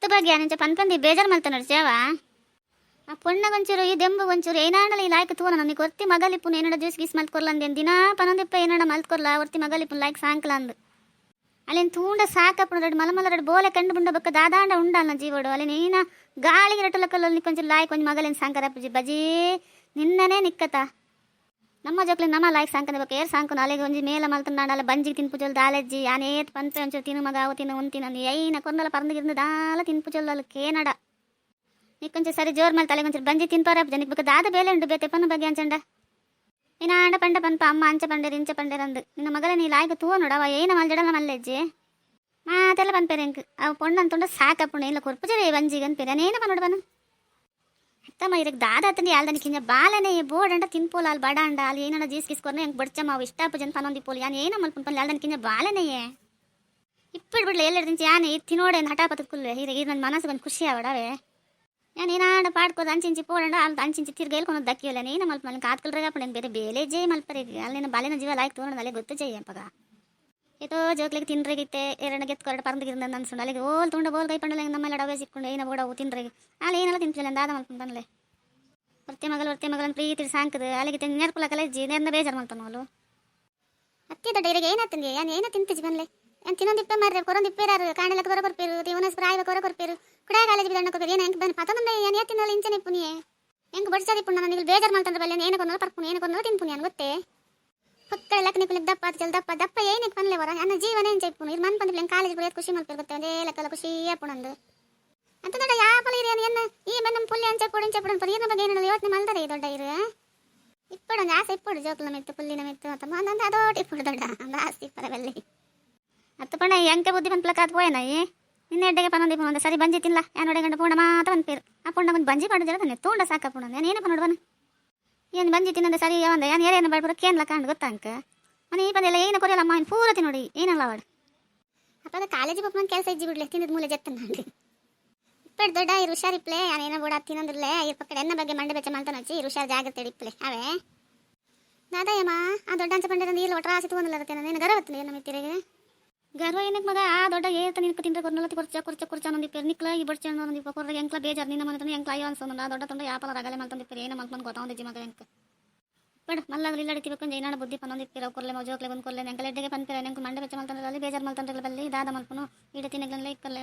ಅತ್ತ ಬಗ್ಗೆ ನಂಚ ಪನ್ಪಂದಿ ಬೇಜಾರು ಮಲ್ತ ನಡ್ಸ್ಯಾವ ಆ ಪೊಣ್ಣ ಒಂಚೂರು ಈ ದೆಂಬು ಒಂಚೂರು ಏನಾಡಲ್ಲ ಈ ಲಾಯ್ಕ ತೂನ ನನಗೆ ಹೊರ್ತಿ ಮಗಲಿಪ್ಪು ಏನಾಡ ಜ್ಯೂಸ್ ಗೀಸ್ ಮಲ್ತ್ಕೊರ್ಲ ಅಂದೇನು ದಿನಾ ಪನೊಂದಿಪ್ಪ ಏನಾಡ ಮಲ್ತ್ಕೊರ್ಲ ಹೊರ್ತಿ ಮಗಲಿಪ್ಪು ಲಾಯ್ಕ ಸಾಯಂಕಾಲ ಅಂದು ಅಲ್ಲಿನ ತೂಂಡ ಸಾಕಪ್ಪು ರಡ್ ಮಲಮಲ ರಡ್ ಬೋಲೆ ಕಂಡು ಬುಂಡ ಬಕ್ಕ ದಾದಾಂಡ ಉಂಡಲ್ಲ ಜೀವಡು ಅಲ್ಲಿ ನೀನ ಗಾಳಿಗೆ ರಟಲಕ್ಕಲ್ಲಿ ಕೊಂಚ ಲಾಯ್ಕ ಒಂಜಿ ಮಗಲಿನ ಸಾಂಕರಪ್ಪಜಿ ಬಜಿ ನಿನ್ನನೇ ನಿಕ್ಕತ ನಮ್ಮ ಜೋಕ್ಲಿ ನಮ್ಮ ಲಾಯ್ಕ ಸಾಂಕದ ಬಕ್ಕ ಏರ್ ಸಾಂಕನು ಅಲ್ಲಿಗೆ ಒಂಜಿ ಮೇಲ ಮಲ್ತಂಡ ಬಂಜಿಗೆ ತಿನ್ಪುಜಲ್ ದಾಲೆಜ್ಜಿ ಆನೇತ್ ಪಂಪೆ ಒಂಚೂರು ತಿನ್ನು ಮಗ ಅವು ತಿನ್ನು ಉಂತಿನ ಐನ ಕೊಂದಲ ಪರಂದಿಗಿರ್ದು ದಾಲ ತಿನ್ಪುಜಲ್ ಅಲ್ಲಿ ಕೇನಡ ನೀಕೊಂಚ ಸರಿ ಜೋರ್ ಮೇಲೆ ತಲೆ ಕೊಂಚ ಬಂಜಿ ತಿಂತೋರ ಜನಕ್ಕೆ ಬೇಕು ದಾದ ಬೇಲೆ ಉಂಡು ಬೇತೆ ಪನ್ನ ಬಗ್ಗೆ ಅಂಚಂಡ ನೀನು ಆಂಡ ಪಂಡ ಪನ್ಪ ಅಮ್ಮ ಅಂಚ ಪಂಡೇರು ಇಂಚ ಪಂಡೇರಂದು ನಿನ್ನ ಮಗಲ ನೀ ಲಾಯ್ಕ ತೂ ನೋಡವ ಏನ ಮಲ್ಜಡಲ್ಲ ಮಲ್ಲೆಜ್ಜಿ ಮಾತೆಲ್ಲ ಪನ್ಪೇರೆ ಎಂಕ್ ಅವು ಪೊಣ್ಣಂತುಂಡ ಸಾಕಪ್ಪುಣ ಇಲ್ಲ ಕೊರ್ಪುಜರೇ ಬಂಜಿಗೆ ಅನ್ಪೇರೆ ಅನೇನ ಪನ್ನೋಡು ಬನ ಅತ್ತಮ್ಮ ಇರಕ್ಕೆ ದಾದ ಅತ್ತಂಡಿ ಯಾಲ್ದನಿ ಕಿಂಜ ಬಾಲನೆ ಬೋಡಂಡ ತಿನ್ಪೋಲ ಅಲ್ಲಿ ಬಡ ಅಂಡ ಅಲ್ಲಿ ಏನಾರ ಜೀಸ್ಕಿಸ್ಕೊರ್ನೆ ಹೆಂಗೆ ಬಡ್ಚಮ್ಮ ಅವು ಇಷ್ಟಪ್ಪ ಜನ ಪನ್ನೊಂದಿ ಪೋಲಿ ಯಾನು ಏನ ಮಲ್ಪನ್ ಯಾಲ್ದನಿ ಕಿಂಜ ಬಾಲನೆಯೇ ಇಪ್ಪಿಡ್ಬಿಡ್ಲಿ ಎಲ್ಲೆಡ್ದಿಂಚ ಯಾನೆ ತಿನ್ನೋಡೆ ಹಠಾಪತ್ ಕುಲ್ವೆ ಹೀಗೆ ನನ್ನ ಮನಸ್ಸು ಒಂದು ಖುಷಿ ಆವಡವೆ ನಾನು ಏನಾಡ ಪಾಡ್ಕೋದು ಅಂಚಿಂಚಿ ಪೋಡಂಡ ಅಲ್ಲಿ ಅಂಚಿಂಚಿ ತಿರ್ಗಿ ಹೇಳ್ಕೊಂಡು ದಕ್ಕಿಯಲ್ಲ ನೀನು ಮಲ್ಪ ಮಲ್ಲಿ ಕಾತ್ಕೊಳ್ರಾಗ ಬೇರೆ ಬೇಲೆ ಜೈ ಮಲ್ಪರಿಗೆ ಅಲ್ಲಿನ ಬಾಲಿನ ಜೀವ ಲಾಯ್ಕ್ ತೋಣ ಅಲ್ಲೇ ಗೊತ್ತು ಜೈ ಅಂಪಗ ಏತೋ ಜೋಕ್ಲಿಗೆ ತಿನ್ರಿಗಿತ್ತೆ ಎರಡು ಗೆತ್ಕೊರಡು ಪರಂದಿಗಿರಿಂದ ಅನ್ಸುಂಡು ಅಲ್ಲಿಗೆ ಓಲ್ ತುಂಡ ಬೋಲ್ ಕೈ ಪಂಡಲ್ಲ ನಮ್ಮೆಲ್ಲ ಡವೆ ಸಿಕ್ಕೊಂಡು ಏನ ಬೋಡವು ತಿನ್ರಿಗೆ ಅಲ್ಲಿ ಏನೆಲ್ಲ ತಿಂತಿಲ್ಲ ದಾದ ಮಲ್ಕೊಂಡು ಬಂದಲೆ ಹೊರ್ತೆ ಮಗಲನ್ನು ಪ್ರೀತಿ ಸಾಂಕದು ಅಲ್ಲಿಗೆ ನೆರ್ಕುಲ ಕಲೆಜ್ಜಿ ನೆರ್ನ ಬೇಜಾರು ಮಾಡ್ತಾನವಳು ಅತ್ತಿ ದೊಡ್ಡ ಇರಿಗೆ ಏನಾತಂಗೆ ನಾನು ಏನ ತಿಂತಿಜಿ ಬನ್ಲೆ ಏನು ತಿನ್ನೊಂದಿಪ್ಪೆ ಮಾರ್ರೆ ಕೊರೊಂದಿಪ್ಪೇರಾರು ಕಾಣಲಕ್ಕೆ ಬರೋ ಕೊರ್ಪೇರು ತೀವನಸ್ ಪ್ರಾಯ ಕೊರ ಕೊರ್ಪೇರು ಕುಡಾ ಕಾಲೇಜ್ ಬಿಡಣ್ಣ ಕೊರ್ಪೇರು ಏನು ಹೆಂಗೆ ಬಂದು ಪತೊಂದ ಏನು ಯಾತಿನಲ್ಲ ಇಂಚನೆ ಪುನಿಯೇ ಹೆಂಗೆ ಬಡ್ಸದಿ ಪುಣ್ಣ ನನಗೆ ಬೇಜಾರು ಮಾಡ್ತಂದ್ರೆ ಬಲ್ಲೆ ಏನು ಕೊನ್ನಲ್ಲ ಪರ್ಪುಣಿ ಏನು ಕೊನ್ನಲ್ಲ ತಿನ್ಪುನಿ ಅನ್ ಗೊತ್ತೇ ಪಕ್ಕಳ ಲಕ್ನಿಪುಲಿಗೆ ದಪ್ಪ ಚಲ್ ದಪ್ಪ ಏನಕ್ಕೆ ಪನ್ಲೆ ವರ ನನ್ನ ಜೀವನ ಏನು ಚೈಪುನು ಇದು ಮನ್ ಬಂದ್ರೆ ಕಾಲೇಜ್ ಬಿಡೋದು ಖುಷಿ ಮಾಡ್ತಾರೆ ಗೊತ್ತೆ ಅದೇ ಲೆಕ್ಕಲ್ಲ ಖುಷಿ ಪುಣಂದು ಅಂತ ದೊಡ್ಡ ಯಾಪಲ ಇರಿ ಏನು ಈ ಬಂದು ಪುಲ್ಯ ಅಂಚೆ ಪುಡು ಪರಿ ಏನ ಬಗ್ಗೆ ಏನು ಯೋಚನೆ ಮಾಡ್ತಾರೆ ದೊಡ್ಡ ಇರು ಇಪ್ಪಡೊಂದು ಆಸೆ ಇಪ್ಪಡು ಜೋಕ್ಲ ಮೆತ್ತು ಪುಲ್ಲಿನ ಮೆತ್ತು ಅಂತ ಅಂದ ಅದೋಟಿ ಇಪ್ಪಡು ದೊಡ್ಡ ಅಂದ ಆಸ್ತಿ ಪರವಲ್ಲಿ ಅತ್ತ ಪಣ ಎಂಕೆ ಬುದ್ಧಿ ಬಂದು ಪ್ಲಕ್ ಆತ್ಪೋಯನಾಯಿ ನಿನ್ನ ಎಡ್ಡೆಗೆ ಪನ್ನೊಂದಿ ಪುಣ ಸರಿ ಬಂಜಿ ತಿನ್ಲ ಏನೋಡೆ ಗಂಡ ಪೂಣ ಮಾತ ಬಂದ್ಪೇರು ಆ ಪುಣ್ಣ ಬಂದು ಬಂಜಿ ಮಾಡಿದ್ರೆ ತಾನೆ ತೋಂಡ ಸಾಕ ಪುಣ ನಾನು ಏನು ಪನ್ನೋಡು ಬನ ಏನು ಬಂಜಿ ತಿನ್ನಂದ ಸರಿ ಒಂದು ಏನು ಏರೇನು ಬಡ್ಬರು ಕೇನ್ಲ ಕಾಂಡು ಗೊತ್ತಾಂಕ ಮನೆ ಈ ಬಂದೆಲ್ಲ ಏನು ಕೊರಿಯಲ್ಲ ಅಮ್ಮ ಇನ್ನು ಪೂರತಿ ನೋಡಿ ಏನಲ್ಲ ಅವಳು ಅಪ್ಪ ಕಾಲೇಜ್ ಪಪ್ಪ ಕೆಲಸ ಇಜ್ಜಿ ಬಿಡ್ಲೆ ತಿಂದಿದ್ದು ಮೂಲೆ ಜತ್ತ ನಾನು ಇಪ್ಪಡು ದೊಡ್ಡ ಇರು ಹುಷಾರಿಪ್ಲೆ ಏನ ಬೋಡ ತಿನ್ನಂದ್ರಲ್ಲೇ ಇರ್ ಪಕ್ಕಡ ಎನ್ನ ಬಗ್ಗೆ ಮಂಡೆ ಬೆಚ್ಚ ಮಾಡ್ತಾನೆ ಹಚ್ಚಿ ಹುಷಾರು ಜಾಗ್ರತೆ ಇಡಿಪ್ಲೆ ಅವೇ ದಾದಯ್ಯಮ್ಮ ಆ ದೊಡ್ಡ ಅಂಚ ಪಂಡೆ ನೀರು ಒಟ್ರ ಆಸೆ ತಗೊಂಡಿಲ್ಲ ನೀನು ಗರ್ವತ್ತು ಏನು ಮಿತ್ತಿರಿಗೆ ಗರ್ವ ಏನಕ್ಕೆ ಮಗ ಆ ದೊಡ್ಡ ಏತ ನಿನ್ಕ ತಿಂದ್ರೆ ಕೊರ್ನಲತಿ ಕುರ್ಚ ನಂದಿಪ್ಪೇರು ನಿಕ್ಲ ಈ ಬಡ್ಚ ನಂದಿಪ್ಪ ಕೊರ್ರಿಗೆ ಎಂಕ್ಲ ಬೇಜಾರು ನಿನ್ನ ಮನೆ ಎಂಕ್ಲ ಅಯ್ಯೋ ಅನ್ಸೋಣ ದೊಡ್ಡ ತೊಂಡ ಯಾಪಲ ರಗಲೆ ಮಲ್ತಂದಿಪ್ಪೇರು ಏನು ಮಲ್ಕೊಂಡು ಗೊತ್ತಾವಂದಿಜ್ಜಿ ಮಗ ಎಂಕ ಬಡ್ ಮಲ್ಲಾಗಲಿ ಇಲ್ಲಡಿತಿ ಬೇಕಂದ್ರೆ ಏನಾಡ ಬುದ್ಧಿ ಪನ್ನೊಂದಿಪ್ಪೇರು ಕೊರ್ಲೆ ಮಜೋಕ್ಲೆ ಬಂದು ಕೊರ್ಲೆ ಎಂಕಲ್ ಎಡ್ಡೆಗೆ ಪನ್ಪೇರೆ ಎಂಕು ಮಂಡೆ ಬೆಚ್ಚ ಮಲ್ತಂದ್ರೆ ಅಲ್ಲಿ ಬೇಜಾರು ಮಲ್ತಂದ್ರೆ ಬಲ್ಲಿ ದಾದ ಮಲ್ಪನು ಇಡ ತಿನ್ನಗ್ಲಲ್ಲ ಇಕ್ಕಲ್ಲ